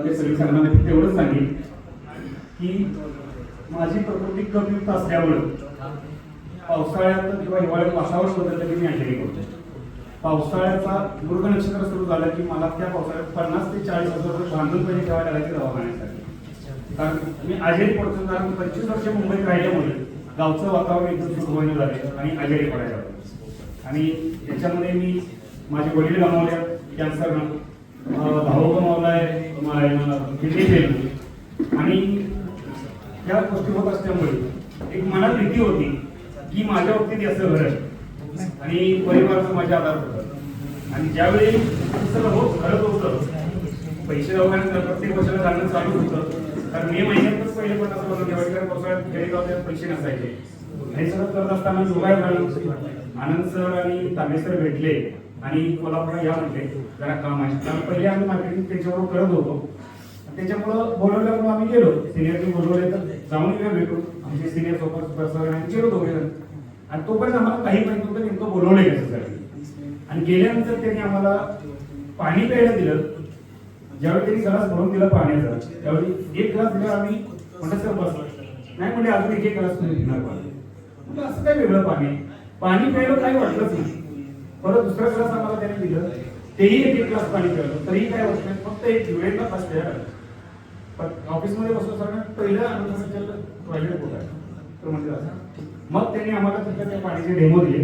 तेवढंच सांगेल की माझी प्रकृती कमयुक्त असल्यामुळे पावसाळ्यात किंवा हिवाळ्यात वातावरण बदललं की मी आजारी पडतो. पावसाळ्याचा मृग नक्षत्र सुरू झालं की मला त्या पावसाळ्यात 50 ते 40 हजार रुपये बांधून पैसे ठेवायला लागायचे दवाखान्यासाठी. कारण मी आजारी पडतो, कारण 25 वर्ष मुंबईत राहिल्यामुळे गावचं वातावरण एकदम सुखमय झाले आणि आजारी पडायला लागलो. आणि याच्यामध्ये मी माझे वडील गमावले कॅन्सरनं, भाऊ गमावलाय किडनी फेल, आणि या गोष्टी होत असल्यामुळे एक मनात भीती होती की माझ्या बाबतीत असं घडत आणि परिवाराचा माझ्या आधार होता. आणि ज्यावेळी सगळं घडत होतं, पैसे दवाखान्यात प्रत्येक वर्षाला जाणं चालू होतं. कारण मे महिन्यातच पहिले पण असं होतं दिवाळीच्या पावसाळ्यात खेडेगावात पैसे नसायचे. हे सगळं करत असताना जोगाय आनंद सर आणि तांबे सर भेटले आणि कोल्हापूर या म्हटले जरा काम आहे. कारण पहिले आम्ही मार्केटिंग त्याच्याबरोबर करत होतो. त्याच्यामुळं बोलवल्यामुळे आम्ही गेलो. सिनियरने बोलवले तर जाऊन गेलो, भेटून आमचे सिनियर सोबत गेलो दोघे. आणि तोपर्यंत आम्हाला काही माहिती नव्हतं नेमकं बोलवलंय कशासाठी. आणि गेल्यानंतर त्यांनी आम्हाला पाणी प्यायला दिलं. ज्यावेळी त्यांनी ग्लास भरून दिला पाण्याचा, त्यावेळी एक ग्लास दिला. आम्ही म्हटलं सर बस नाही म्हणजे अजून एक ग्लास तुम्ही घेणार पाणी. म्हटलं असं काय वेगळं पाणी प्यायला काही वाटलंच नाही. परत दुसरा ग्लास आम्हाला त्याने दिलं, तेही एक ग्लास पाणी प्यायलं, तरीही काय वाटत नाही. फक्त एक जुळेला तास प्यायला ऑफिसमध्ये बसलो सर पहिलं टॉयलेट कुठं आहे तर म्हणजे असं. मग त्यांनी आम्हाला तिथं त्या पाण्याचे डेमो दिले.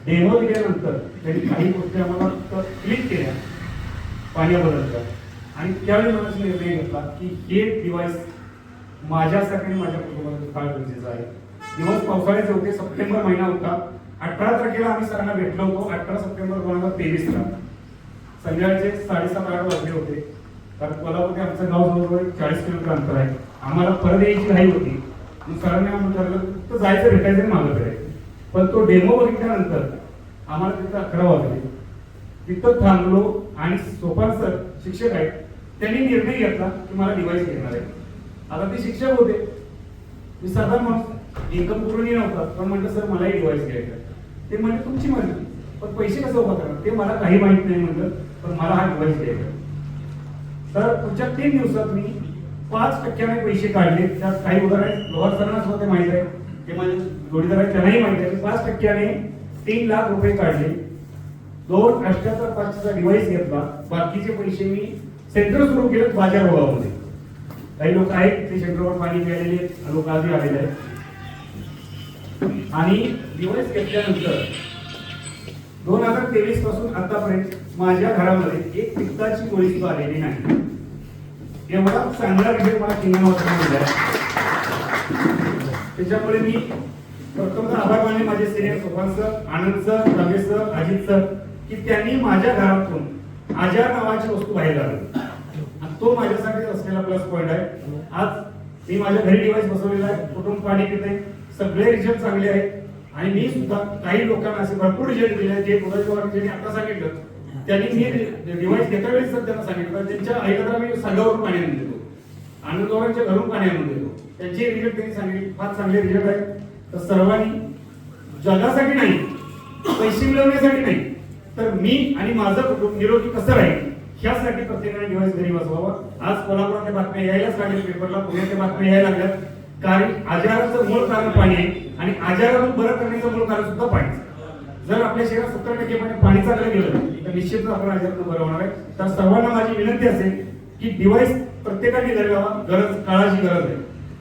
डेमो दिल्यानंतर त्यांनी काही गोष्टी आम्हाला क्लिक केल्या पाण्याबद्दलच्या. आणि त्यावेळी मला निर्णय घेतला की हे डिव्हाइस माझ्यासाठी माझ्या कुटुंबासाठी फार गरजेचं आहे. दिवस पावसाळ्याचे होते, सप्टेंबर महिना होता. 18 तारखेला आम्ही सरांना भेटलो होतो. 18 सप्टेंबर 2023 संध्याकाळचे 7:30-8 वाजले होते. कारण कोल्हापूर ते आमचं गाव जवळजवळ 40 किलोमीटर अंतर आहे. आम्हाला परत यायची घाई होती. सरांनी आम्हाला ठरवलं तर जायचं, भेटायचं, मागं करायचं. पण तो डेमो बघितल्यानंतर आम्हाला तिथं 11 वाजले. तिथं थांबलो आणि सोपान सर शिक्षक आहेत, त्यांनी निर्णय घेतला की मला डिव्हाइस घेणार आहे. आता ते शिक्षक होते, मी साधारण माणूस, इन्कम पूर्ण नव्हता, पण म्हटलं सर मलाही डिव्हाइस घ्यायचा. ते म्हणजे तुमची मर्जी, पण पैसे कसं उभा करणार ते मला काही माहित नाही. म्हटलं पण मला हा डिव्हाइस घ्यायचा. तर पुढच्या 3 दिवसात मी 5% पैसे काढले. त्यात काही उदाहरण लोहार सरांनाच होते माहित आहे, ते माझे जोडीदार आहेत त्यांनाही माहिती आहे. 5% 3 लाख रुपये काढले. 2.78 डिव्हाइस घेतला. बाकीचे पैसे मी सेंटर सुरू केलं बाजारभावामध्ये. काही लोक आहेत ते सेंटरवर पाणी प्यायलेले लोक आधी आलेले आहेत. आणि डिव्हाइस घेतल्यानंतर 2023 पासून आतापर्यंत माझ्या घरामध्ये एक पित्ताची गोळी सुद्धा आलेली नाही. एवढा चांगला रिझल्ट मला किंगमध्ये मिळाला. त्याच्यामुळे मी प्रथमतः आभार मानले माझे senior Sopan sir, Anand sir, Ramesh sir, Ajit sir, की त्यांनी माझ्या घरातून आजार नावाची वस्तू बाहेर काढली. आणि तो माझ्यासाठी असलेला प्लस पॉइंट आहे. आज मी माझ्या घरी डिव्हाइस बसवलेला आहे, कुटुंब पाणी पिते, सगळे रिझल्ट चांगले आहेत. आणि मी सुद्धा काही लोकांना असे भरपूर रिझल्ट दिले आहेत जे ज्यांनी आता सांगितलं. त्यांनी मी डिव्हाइस घेता वेळेस सर त्यांना सांगितलं, त्यांच्या आईला मी सांगावरून पाणी आणून देतो, आनंदवारांच्या घरून पाणी आणून देतो. त्यांचे रिझल्ट त्यांनी सांगितले फार चांगले रिझल्ट आहेत. तर सर्वांनी जगासाठी नाही, पैसे मिळवण्यासाठी नाही, तर मी आणि माझं कुटुंब निरोगी कसं राहील ह्यासाठी प्रत्येकाने डिव्हाइस घरी बसवावा. आज कोल्हापुरातल्या बातम्या यायलाच लागल्या, पेपरला पुण्याच्या बातम्या यायला लागल्यात. कारण आजाराचं मूळ कारण पाणी आहे आणि आजारातून बरं करण्याचं मूळ कारण सुद्धा पाणी. जर आपल्या शरीरात 70% पाणी चांगलं गेलं तर निश्चितच आपण आजारातून बरं होणार आहे. तर सर्वांना माझी विनंती असेल की डिव्हाइस प्रत्येकाने घरी लावा. काळाची गरज आहे.